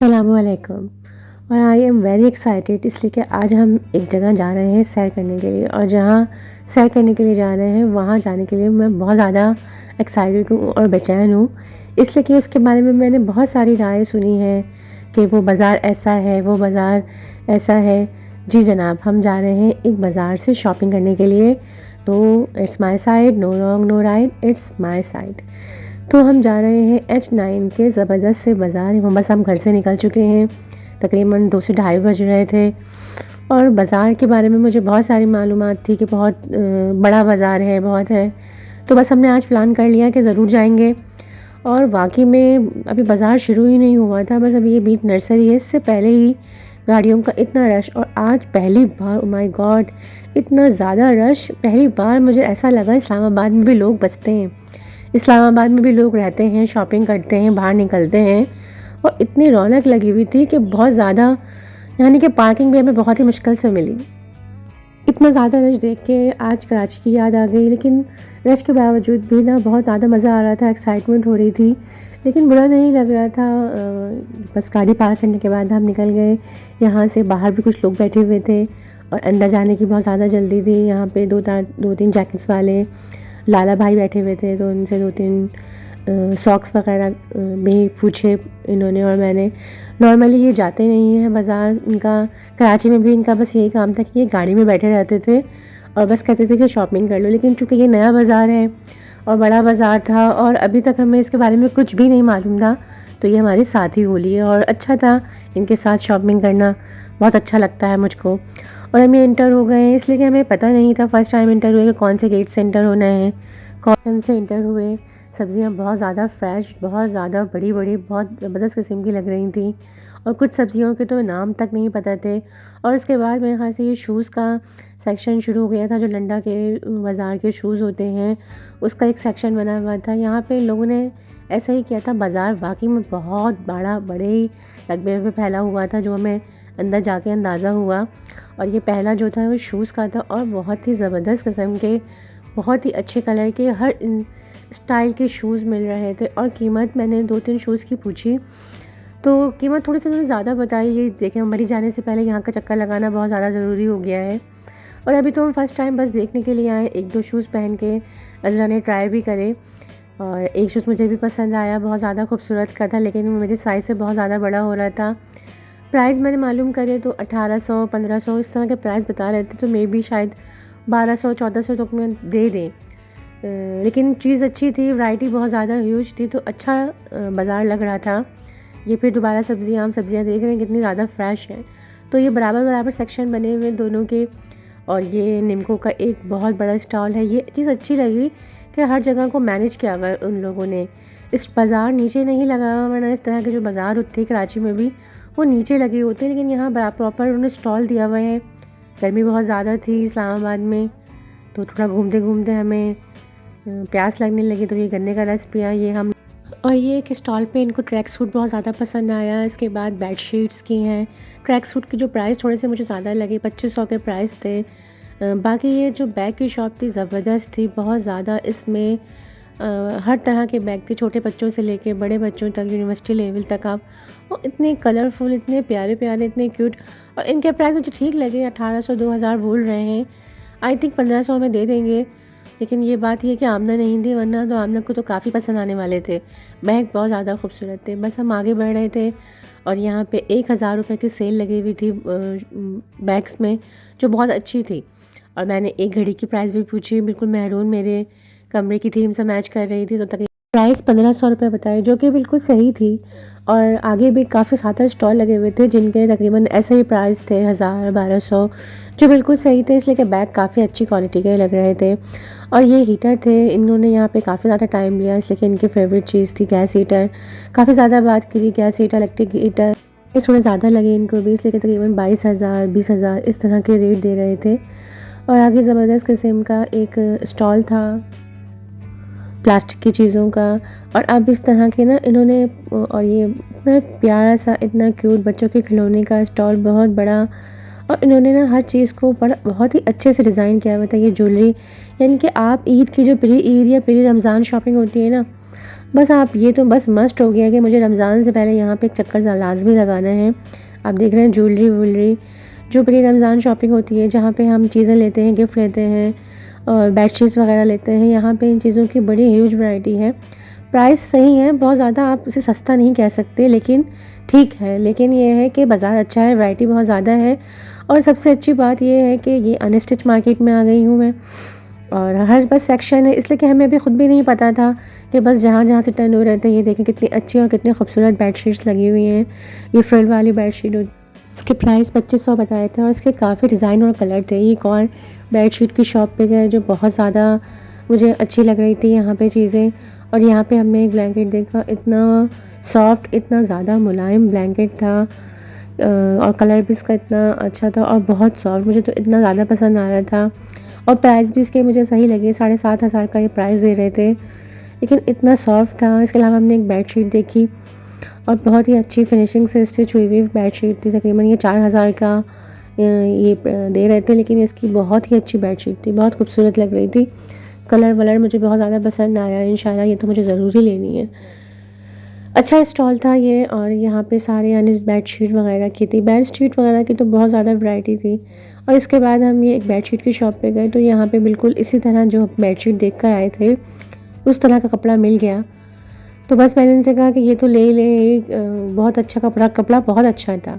अस्सलामुअलैकुम। और I am very excited इसलिए कि आज हम एक जगह जा रहे हैं सैर करने के लिए, और जहाँ सैर करने के लिए जा रहे हैं वहाँ जाने के लिए मैं बहुत ज़्यादा एक्साइटेड हूँ और बेचैन हूँ। इसलिए कि उसके बारे में मैंने बहुत सारी राय सुनी है कि वो बाज़ार ऐसा है, वो बाज़ार ऐसा है। जी जनाब, हम जा रहे हैं एक बाज़ार से शॉपिंग करने के लिए। तो it's my side, no wrong no right, it's my side. तो हम जा रहे हैं H9 के ज़बरदस्त से बाज़ार। बस हम घर से निकल चुके हैं, तकरीबन 2 से ढाई बज रहे थे। और बाज़ार के बारे में मुझे बहुत सारी मालूमात थी कि बहुत बड़ा बाज़ार है, बहुत है। तो बस हमने आज प्लान कर लिया कि ज़रूर जाएंगे। और वाकई में अभी बाज़ार शुरू ही नहीं हुआ था, बस अभी ये बीच नर्सरी है। इससे पहले ही गाड़ियों का इतना रश, और आज पहली बार, ओ माय गॉड, इतना ज़्यादा रश। पहली बार मुझे ऐसा लगा इस्लामाबाद में भी लोग बसते हैं, इस्लामाबाद में भी लोग रहते हैं, शॉपिंग करते हैं, बाहर निकलते हैं। और इतनी रौनक लगी हुई थी कि बहुत ज़्यादा, यानी कि पार्किंग भी हमें बहुत ही मुश्किल से मिली। इतना ज़्यादा रश देख के आज कराची की याद आ गई। लेकिन रश के बावजूद भी ना बहुत ज़्यादा मज़ा आ रहा था, एक्साइटमेंट हो रही थी, लेकिन बुरा नहीं लग रहा था। बस गाड़ी पार्क करने के बाद हम निकल गए यहाँ से। बाहर भी कुछ लोग बैठे हुए थे और अंदर जाने की बहुत ज़्यादा जल्दी थी। यहाँ पे दो तीन जैकेट्स वाले लाला भाई बैठे हुए थे, तो उनसे दो तीन सॉक्स वगैरह भी पूछे इन्होंने और मैंने। नॉर्मली ये जाते नहीं हैं बाज़ार, इनका कराची में भी इनका बस यही काम था कि ये गाड़ी में बैठे रहते थे और बस कहते थे कि शॉपिंग कर लो। लेकिन चूँकि ये नया बाज़ार है और बड़ा बाज़ार था और अभी तक हमें इसके बारे में कुछ भी नहीं मालूम था, तो ये हमारी साथ ही हो ली है। और अच्छा था इनके साथ शॉपिंग करना, बहुत अच्छा लगता है मुझको। और हम ये इंटर हो गए हैं इसलिए कि हमें पता नहीं था, फर्स्ट टाइम इंटर हुए कि कौन से गेट से इंटर होना है, कौन से इंटर हुए। सब्ज़ियाँ बहुत ज़्यादा फ्रेश, बहुत ज़्यादा बड़ी बड़ी, बहुत ज़बरदस्त किस्म की लग रही थी। और कुछ सब्ज़ियों के तो नाम तक नहीं पता थे। और उसके बाद मेरे ख्याल से ये शूज़ का सेक्शन शुरू हो गया था, जो लंडा के बाज़ार के शूज़ होते हैं उसका एक सेक्शन बना हुआ था। यहाँ पे लोगों ने ऐसा ही किया था। बाज़ार वाकई में बहुत बड़े ही रकबे में फैला हुआ था, जो हमें अंदर जाके अंदाज़ा हुआ। और ये पहला जो था वो शूज़ का था, और बहुत ही ज़बरदस्त किस्म के, बहुत ही अच्छे कलर के, हर स्टाइल के शूज़ मिल रहे थे। और कीमत मैंने 2-3 शूज़ की पूछी तो कीमत थोड़ी सी उन्होंने ज़्यादा बताई। ये देखें, मरी जाने से पहले यहाँ का चक्कर लगाना बहुत ज़्यादा ज़रूरी हो गया है। और अभी तो हम फर्स्ट टाइम बस देखने के लिए आए, 1-2 शूज़ पहन के अज़रा ने ट्राई भी करे। और एक शूज़ मुझे भी पसंद आया, बहुत ज़्यादा खूबसूरत का था, लेकिन वो मेरे साइज़ से बहुत ज़्यादा बड़ा हो रहा था। प्राइस मैंने मालूम करे तो 1800-1500 इस तरह के प्राइस बता रहे थे, तो मे बी शायद 1200-1400 तक में दे दें। लेकिन चीज़ अच्छी थी, वैरायटी बहुत ज़्यादा ह्यूज थी, तो अच्छा बाज़ार लग रहा था। ये फिर दोबारा सब्ज़ियाँ देख रहे हैं कितनी ज़्यादा फ्रेश हैं। तो ये बराबर सेक्शन बने हुए हैं दोनों के। और ये निम्को का एक बहुत बड़ा स्टॉल है। ये चीज़ अच्छी लगी कि हर जगह को मैनेज किया हुआ है उन लोगों ने। इस बाज़ार नीचे नहीं लगा हुआ, वरना इस तरह के जो बाज़ार होते हैं कराची में भी वो नीचे लगे होते हैं, लेकिन यहाँ बड़ा प्रॉपर उन्होंने स्टॉल दिया हुआ है। गर्मी बहुत ज़्यादा थी इस्लामाबाद में, तो थोड़ा घूमते घूमते हमें प्यास लगने लगी, तो ये गन्ने का रस पिया ये हम। और ये एक स्टॉल पे इनको ट्रैक सूट बहुत ज़्यादा पसंद आया। इसके बाद बेड शीट्स की हैं। ट्रैक सूट की जो प्राइस थोड़े से मुझे ज़्यादा लगे, 2500 के प्राइस थे। बाकी ये जो बैग की शॉप थी ज़बरदस्त थी, बहुत ज़्यादा। इसमें हर तरह के बैग थे, छोटे बच्चों से लेके बड़े बच्चों तक, यूनिवर्सिटी लेवल तक। आप वो इतने कलरफुल, इतने प्यारे प्यारे, इतने क्यूट। और इनके प्राइस मुझे ठीक लगे, 1800-2000 बोल रहे हैं। आई थिंक 1500 में दे देंगे। लेकिन ये बात ये कि आमना नहीं थी, वरना तो आमना को तो काफ़ी पसंद आने वाले थे। बैग बहुत ज़्यादा खूबसूरत थे। बस हम आगे बढ़ रहे थे और यहाँ पे 1000 रुपये की सेल लगी हुई थी बैग्स में, जो बहुत अच्छी थी। और मैंने एक घड़ी की प्राइस भी पूछी, बिल्कुल मैरून मेरे कमरे की थीम से मैच कर रही थी, तो तकरीबन प्राइस 1500 रुपये बताए, जो कि बिल्कुल सही थी। और आगे भी काफ़ी 7-8 स्टॉल लगे हुए थे जिनके तकरीबन ऐसे ही प्राइस थे, 1000-1200, जो बिल्कुल सही थे, इसलिए कि बैग काफ़ी अच्छी क्वालिटी के लग रहे थे। और ये हीटर थे, इन्होंने यहाँ पे काफ़ी ज़्यादा टाइम लिया, इसलिए कि इनकी फेवरेट चीज़ थी गैस हीटर। काफ़ी ज़्यादा बात करी गैस हीटर, इलेक्ट्रिक हीटर, ये थोड़े ज़्यादा लगे इनको भी, इसलिए कि तकरीबन 22,000 20,000 इस तरह के रेट दे रहे थे। और आगे ज़बरदस्त किस्म का एक स्टॉल था प्लास्टिक की चीज़ों का। और अब इस तरह के ना इन्होंने, और ये इतना प्यारा सा, इतना क्यूट बच्चों के खिलौने का स्टॉल, बहुत बड़ा। और इन्होंने ना हर चीज़ को बड़ा बहुत ही अच्छे से डिज़ाइन किया हुआ था। ये ज्वेलरी, यानी कि आप ईद की जो प्री ईद या प्री रमज़ान शॉपिंग होती है ना, बस आप ये तो बस मस्ट हो गया कि मुझे रमज़ान से पहले यहाँ पे एक चक्कर लाजमी लगाना है। आप देख रहे हैं ज्वेलरी वुलरी जो प्री रमज़ान शॉपिंग होती है, जहाँ पे हम चीज़ें लेते हैं, गिफ्ट लेते हैं और बेडशीट्स वगैरह लेते हैं, यहाँ पे इन चीज़ों की बड़ी ह्यूज वैरायटी है। प्राइस सही है, बहुत ज़्यादा आप उसे सस्ता नहीं कह सकते, लेकिन ठीक है। लेकिन ये है कि बाज़ार अच्छा है, वैरायटी बहुत ज़्यादा है और सबसे अच्छी बात ये है कि ये अनस्टिच मार्केट में आ गई हूँ मैं और हर बस सेक्शन है, इसलिए कि हमें अभी ख़ुद भी नहीं पता था कि बस जहाँ जहाँ से टर्न हो रहे थे। ये देखें कितनी अच्छी और कितनी खूबसूरत बेडशीट्स लगी हुई हैं। ये फ्रिल वाली बेडशीट, इसके प्राइस 2500 बताए थे और इसके काफ़ी डिज़ाइन और कलर थे। ये एक और बेडशीट की शॉप पे गए जो बहुत ज़्यादा मुझे अच्छी लग रही थी यहाँ पे चीज़ें। और यहाँ पे हमने एक ब्लैंकेट देखा, इतना सॉफ्ट, इतना ज़्यादा मुलायम ब्लैंकेट था और कलर भी इसका इतना अच्छा था और बहुत सॉफ्ट, मुझे तो इतना ज़्यादा पसंद आ रहा था। और प्राइस भी इसके मुझे सही लगे, 7,500 का ये प्राइस दे रहे थे, लेकिन इतना सॉफ्ट था। इसके अलावा हमने एक बेडशीट देखी और बहुत ही अच्छी फिनिशिंग से स्टिच हुई हुई बेडशीट थी। तकरीबन ये 4,000 का ये दे रहे थे, लेकिन इसकी बहुत ही अच्छी बेडशीट थी, बहुत खूबसूरत लग रही थी। कलर वलर मुझे बहुत ज़्यादा पसंद आया। इंशाल्लाह ये तो मुझे ज़रूर ही लेनी है। अच्छा स्टॉल था ये और यहाँ पे सारे यानी बेडशीट वगैरह की थी, बेडशीट वगैरह की तो बहुत ज़्यादा वैरायटी थी। और इसके बाद हम ये एक बेडशीट की शॉप पे गए तो यहाँ पे बिल्कुल इसी तरह जो बेडशीट देख कर आए थे उस तरह का कपड़ा मिल गया। तो बस मैंने इनसे कहा कि ये तो ले लें, बहुत अच्छा कपड़ा बहुत अच्छा था।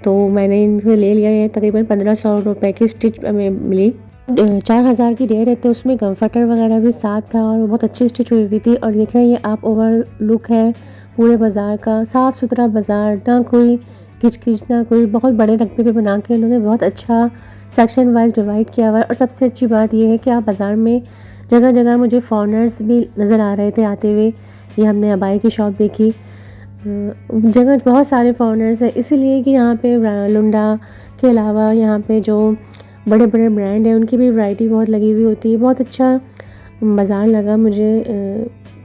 तो मैंने इनको ले लिया। ये तकरीबन 1500 रुपये की स्टिच हमें मिली। 4,000 की दे रहे थे, उसमें कम्फर्टर वगैरह भी साथ था और बहुत अच्छी स्टिच हुई हुई थी। और देख रहे हैं ये आप ओवर लुक है पूरे बाज़ार का, साफ़ सुथरा बाज़ार, ना कोई किच ना कोई, बहुत बड़े रकबे पे बना के इन्होंने बहुत अच्छा सेक्शन वाइज डिवाइड किया हुआ है। और सबसे अच्छी बात ये है कि आप बाज़ार में जगह जगह मुझे फॉरनर्स भी नज़र आ रहे थे आते हुए। ये हमने अबाई की शॉप देखी, जगह बहुत सारे फॉरनर्स हैं, इसीलिए कि यहाँ पे लुंडा के अलावा यहाँ पे जो बड़े बड़े ब्रांड हैं उनकी भी वैरायटी बहुत लगी हुई होती है। बहुत अच्छा बाज़ार लगा मुझे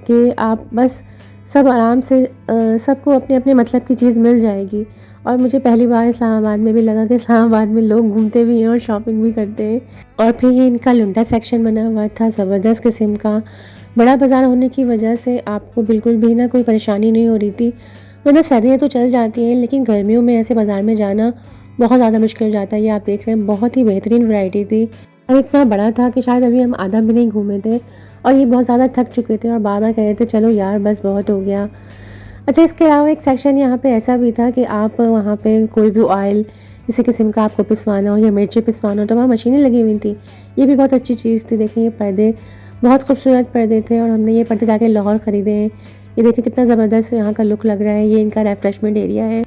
कि आप बस सब आराम से सबको अपने अपने मतलब की चीज़ मिल जाएगी। और मुझे पहली बार इस्लामाबाद में भी लगा कि इस्लामाबाद में लोग घूमते भी हैं और शॉपिंग भी करते हैं। और फिर ये इनका लुंडा सेक्शन बना हुआ था ज़बरदस्त किस्म का। बड़ा बाज़ार होने की वजह से आपको बिल्कुल भी ना कोई परेशानी नहीं हो रही थी। वरना सर्दियाँ तो चल जाती हैं, लेकिन गर्मियों में ऐसे बाज़ार में जाना बहुत ज़्यादा मुश्किल हो जाता है। ये आप देख रहे हैं बहुत ही बेहतरीन वैरायटी थी और इतना बड़ा था कि शायद अभी हम आधा भी नहीं घूमे थे और ये बहुत ज़्यादा थक चुके थे और बार बार कह रहे थे चलो यार बस बहुत हो गया। अच्छा, इसके अलावा एक सेक्शन यहाँ पे ऐसा भी था कि आप वहाँ पे कोई भी ऑयल किसी किस्म का आपको पिसवाना हो या मिर्ची पिसवाना हो तो वहाँ मशीनें लगी हुई थी। ये भी बहुत अच्छी चीज़ थी। देखिए ये पर्दे बहुत खूबसूरत पर्दे थे और हमने ये पर्दे जाके लाहौर ख़रीदे हैं। ये देखिए कितना ज़बरदस्त यहाँ का लुक लग रहा है। ये इनका रिफ्रेशमेंट एरिया है।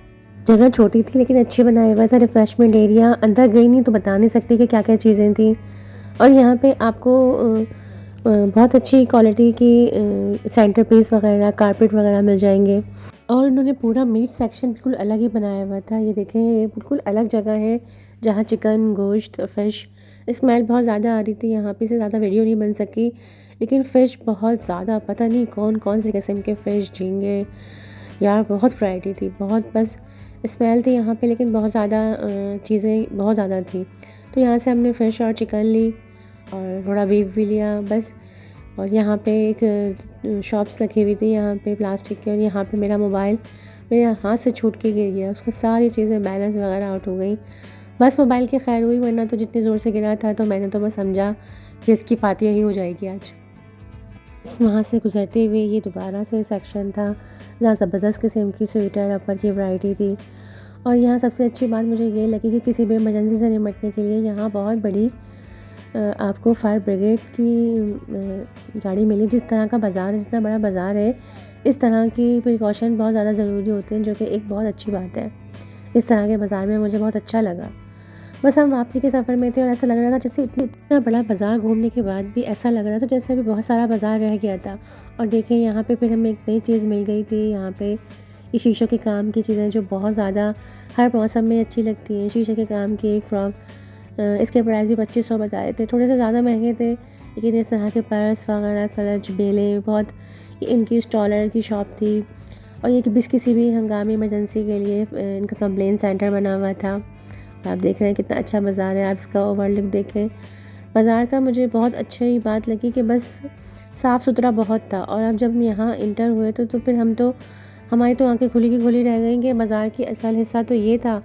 जगह छोटी थी लेकिन अच्छी बनाया हुआ था रिफ्रेशमेंट एरिया। अंदर गई नहीं तो बता नहीं सकती कि क्या क्या चीज़ें थी। और यहाँ पे आपको बहुत अच्छी क्वालिटी की सेंटर पीस वगैरह, कारपेट वगैरह मिल जाएंगे। और उन्होंने पूरा मीट सेक्शन बिल्कुल अलग ही बनाया हुआ था। ये देखें ये बिल्कुल अलग जगह है जहाँ चिकन, गोश्त, फ़िश, स्मेल बहुत ज़्यादा आ रही थी। यहाँ पे से ज़्यादा वीडियो नहीं बन सकी, लेकिन फ़िश बहुत ज़्यादा, पता नहीं कौन कौन से किस्म के फ़िश, झींगे, यार बहुत वैरायटी थी। बहुत बस स्मेल थी यहाँ पे, लेकिन बहुत ज़्यादा चीज़ें बहुत ज़्यादा थी। तो यहाँ से हमने फ़िश और चिकन ली और थोड़ा बीफ भी लिया बस। और यहाँ पे एक शॉप्स रखी हुई थी यहाँ पे प्लास्टिक की, और यहाँ पे मेरा मोबाइल मेरे हाथ से छूट के गिर गया। उसको सारी चीज़ें बैलेंस वगैरह आउट हो गई। बस मोबाइल की खैर हुई, वरना तो जितनी ज़ोर से गिरा था तो मैंने तो बस समझा कि इसकी फातिहा ही हो जाएगी आज। इस वहाँ से गुजरते हुए ये दोबारा से सेक्शन था जहाँ ज़बरदस्त किस्म की स्वेटर रबर की वैरायटी थी। और यहाँ सबसे अच्छी बात मुझे ये लगी कि किसी भी इमरजेंसी से निपटने के लिए यहाँ बहुत बड़ी आपको फायर ब्रिगेड की गाड़ी मिली। जिस तरह का बाज़ार है, जितना बड़ा बाज़ार है, इस तरह की प्रिकॉशन बहुत ज़्यादा ज़रूरी होते हैं, जो कि एक बहुत अच्छी बात है। इस तरह के बाज़ार में मुझे बहुत अच्छा लगा। बस हम वापसी के सफ़र में थे और ऐसा लग रहा था जैसे इतना बड़ा बाज़ार घूमने के बाद भी ऐसा लग रहा था जैसे अभी बहुत सारा बाज़ार रह गया था। और देखिए यहाँ पे फिर हमें एक नई चीज़ मिल गई थी। यहाँ पे ये शीशों के काम की चीज़ें जो बहुत ज़्यादा हर मौसम में अच्छी लगती हैं। शीशे के काम की एक फ्रॉक, इसके प्राइस भी 2500 बताए थे, थोड़े से ज़्यादा महंगे थे, लेकिन इस तरह के पर्स वगैरह, क्लच, बेलें, बहुत इनकी स्टॉलर की शॉप थी। और ये कि बिस किसी भी हंगामी इमरजेंसी के लिए इनका कंप्लेन सेंटर बना हुआ था। आप देख रहे हैं कितना अच्छा बाज़ार है। आप इसका ओवरलुक देखें बाज़ार का। मुझे बहुत अच्छी बात लगी कि बस साफ़ सुथरा बहुत था। और अब जब हम यहाँ इंटर हुए तो फिर हमारी तो आँखें खुली की खुली रह गई कि बाज़ार की असल हिस्सा तो ये था।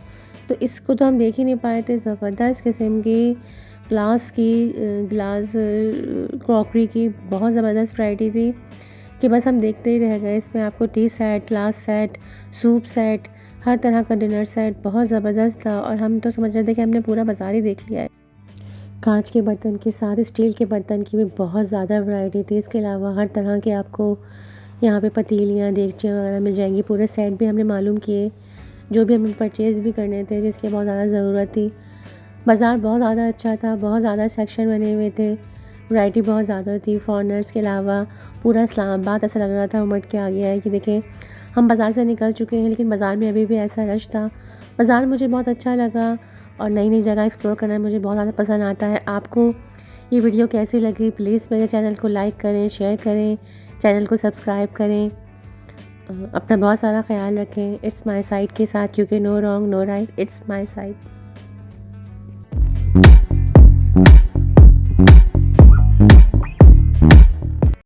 तो इसको तो हम देख ही नहीं पाए थे। ज़बरदस्त किस्म की ग्लास क्रॉकरी की बहुत ज़बरदस्त वैरायटी थी कि बस हम देखते ही रह गए। इसमें आपको tea set, glass set, soup set, हर तरह का डिनर सेट बहुत ज़बरदस्त था। और हम तो समझ रहे थे कि हमने पूरा बाज़ार ही देख लिया है। कांच के बर्तन के साथ स्टील के बर्तन की भी बहुत ज़्यादा वैरायटी थी। इसके अलावा हर तरह के आपको यहाँ पे पतीलियाँ, देगचियाँ वगैरह मिल जाएंगी। पूरे सेट भी हमने मालूम किए, जो भी हमें परचेज़ भी करने थे, जिसकी बहुत ज़्यादा ज़रूरत थी। बाज़ार बहुत ज़्यादा अच्छा था, बहुत ज़्यादा सेक्शन बने हुए थे, वैरायटी बहुत ज़्यादा थी। फॉरेनर्स के अलावा पूरा इस्लामाबाद ऐसा लग रहा था उमड़ के आ गया है कि देखें हम बाज़ार से निकल चुके हैं, लेकिन बाज़ार में अभी भी ऐसा रश था। बाज़ार मुझे बहुत अच्छा लगा और नई नई जगह एक्सप्लोर करना मुझे बहुत ज़्यादा पसंद आता है। आपको ये वीडियो कैसी लगी? प्लीज़ मेरे चैनल को लाइक करें, शेयर करें, चैनल को सब्सक्राइब करें। अपना बहुत सारा ख्याल रखें। इट्स माय साइड के साथ, क्योंकि no wrong no right, it's my side.